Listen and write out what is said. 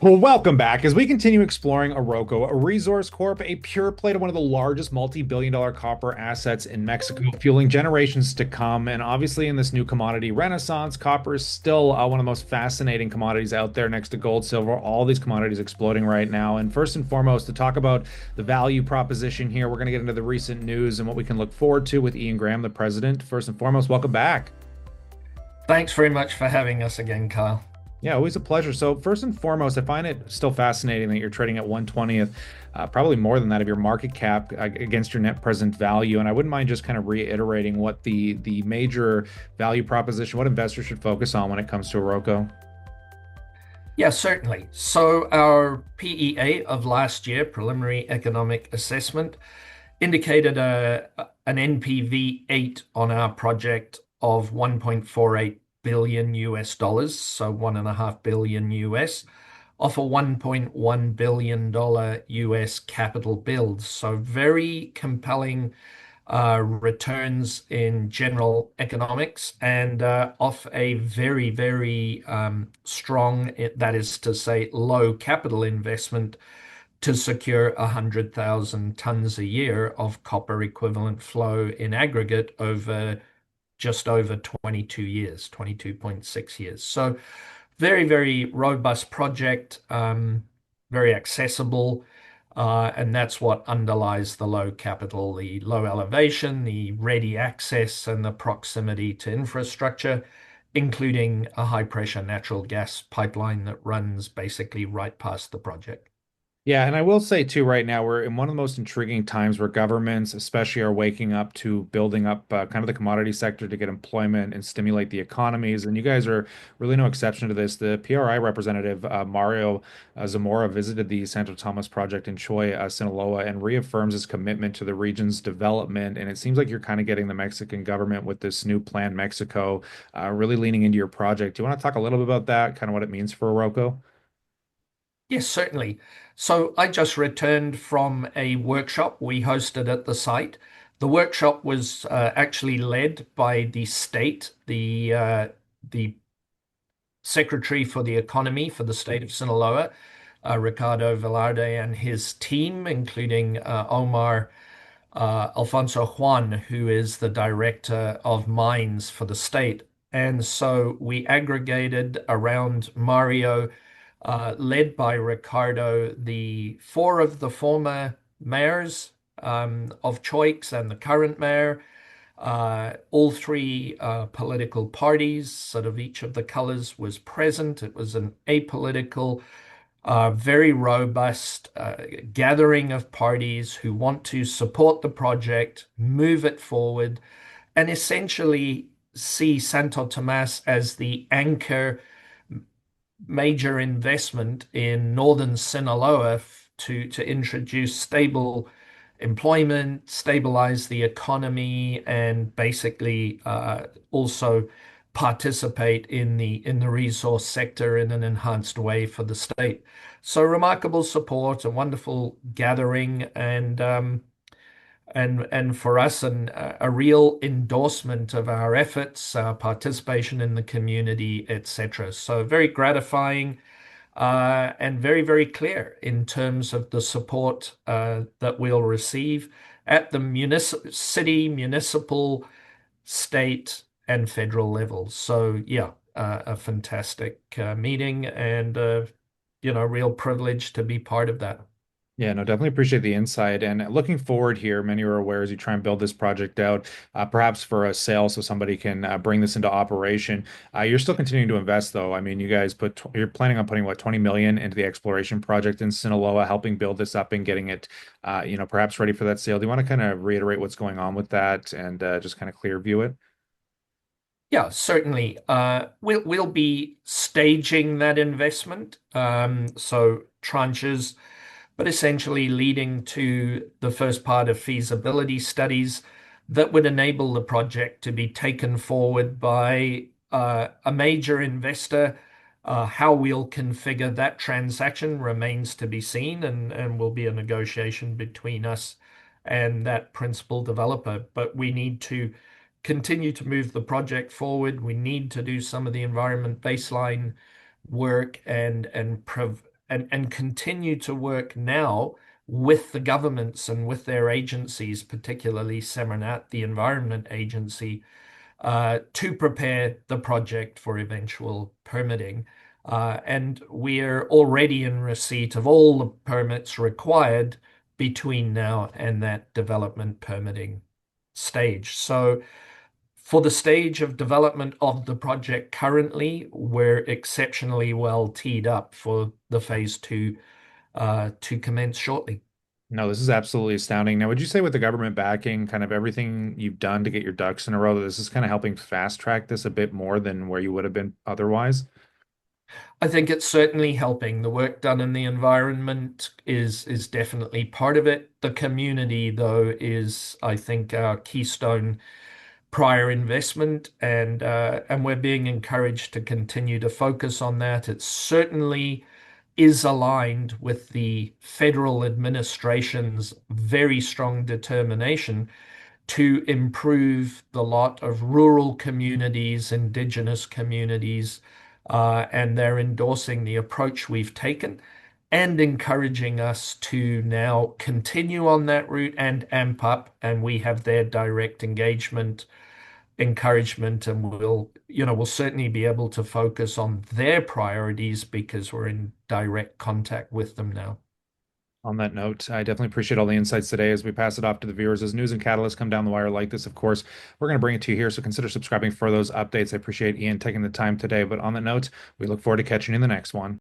Well, welcome back as we continue exploring Oroco, a resource corp, a pure play to one of the largest multi-billion-dollar copper assets in Mexico, fueling generations to come. And obviously, in this new commodity renaissance, copper is still one of the most fascinating commodities out there next to gold, silver, all these commodities exploding right now. And first and foremost, to talk about the value proposition here, we're going to get into the recent news and what we can look forward to with Ian Graham, the president. First and foremost, welcome back. Thanks very much for having us again, Kyle. Yeah, always a pleasure. So first and foremost, I find it still fascinating that you're trading at 1/20th, probably more than that of your market cap against your net present value. And I wouldn't mind just kind of reiterating what the major value proposition, what investors should focus on when it comes to Oroco. Yeah, certainly. So our PEA of last year, preliminary economic assessment, indicated an NPV 8 on our project of 1.48 billion US dollars, so 1.5 billion US, off a $1.1 billion US capital build. So very compelling returns in general economics and off a very strong, that is to say, low capital investment to secure 100,000 tons a year of copper equivalent flow in aggregate over just over 22 years, 22.6 years. So very robust project, very accessible. And that's what underlies the low capital, the low elevation, the ready access, and the proximity to infrastructure, including a high pressure natural gas pipeline that runs basically right past the project. Yeah, and I will say too, right now we're in one of the most intriguing times where governments, especially, are waking up to building up kind of the commodity sector to get employment and stimulate the economies. And you guys are really no exception to this. The PRI representative, Mario Zamora, visited the Santo Tomas Project in Choi, Sinaloa, and reaffirms his commitment to the region's development. And it seems like you're kind of getting the Mexican government with this new Plan Mexico, really leaning into your project. Do you want to talk a little bit about that, kind of what it means for Oroco? Yes, certainly. So I just returned from a workshop we hosted at the site. The workshop was actually led by the state, the Secretary for the Economy for the state of Sinaloa, Ricardo Velarde, and his team, including Omar Alfonso Juan, who is the director of mines for the state. And so we aggregated around Mario, led by Ricardo, the four of the former mayors of Choix and the current mayor, all three political parties, sort of each of the colors was present. It was an apolitical, very robust gathering of parties who want to support the project, move it forward, and essentially see Santo Tomas as the anchor major investment in northern Sinaloa to introduce stable employment, stabilize the economy, and basically also participate in the resource sector in an enhanced way for the state. So remarkable support, a wonderful gathering, and for us, a real endorsement of our efforts, our participation in the community, etc. So very gratifying and very clear in terms of the support that we'll receive at the city, municipal, state, and federal levels. So yeah, a fantastic meeting and real privilege to be part of that. Yeah, no, definitely appreciate the insight. And looking forward here, many are aware as you try and build this project out, perhaps for a sale so somebody can bring this into operation. You're still continuing to invest, though. I mean, you guys you're planning on putting what, 20 million into the exploration project in Sinaloa, helping build this up and getting it, perhaps ready for that sale. Do you want to kind of reiterate what's going on with that and just kind of clear view it? Yeah, certainly. We'll be staging that investment, so tranches, but essentially leading to the first part of feasibility studies that would enable the project to be taken forward by a major investor. How we'll configure that transaction remains to be seen, and will be a negotiation between us and that principal developer. But we need to continue to move the project forward. We need to do some of the environment baseline work and continue to work now with the governments and with their agencies, particularly Semanat, the Environment Agency, to prepare the project for eventual permitting. And we're already in receipt of all the permits required between now and that development permitting stage. So for the stage of development of the project currently, we're exceptionally well teed up for the phase 2 to commence shortly. No, this is absolutely astounding. Now, would you say with the government backing, kind of everything you've done to get your ducks in a row, that this is kind of helping fast track this a bit more than where you would have been otherwise? I think it's certainly helping. The work done in the environment is definitely part of it. The community, though, is, I think, our keystone prior investment, and we're being encouraged to continue to focus on that. It certainly is aligned with the federal administration's very strong determination to improve the lot of rural communities, indigenous communities, and they're endorsing the approach we've taken and encouraging us to now continue on that route and amp up. And we have their direct engagement, encouragement, and we'll certainly be able to focus on their priorities because we're in direct contact with them now. On that note, I definitely appreciate all the insights today as we pass it off to the viewers. As news and catalysts come down the wire like this, of course, we're going to bring it to you here. So consider subscribing for those updates. I appreciate Ian taking the time today. But on that note, we look forward to catching you in the next one.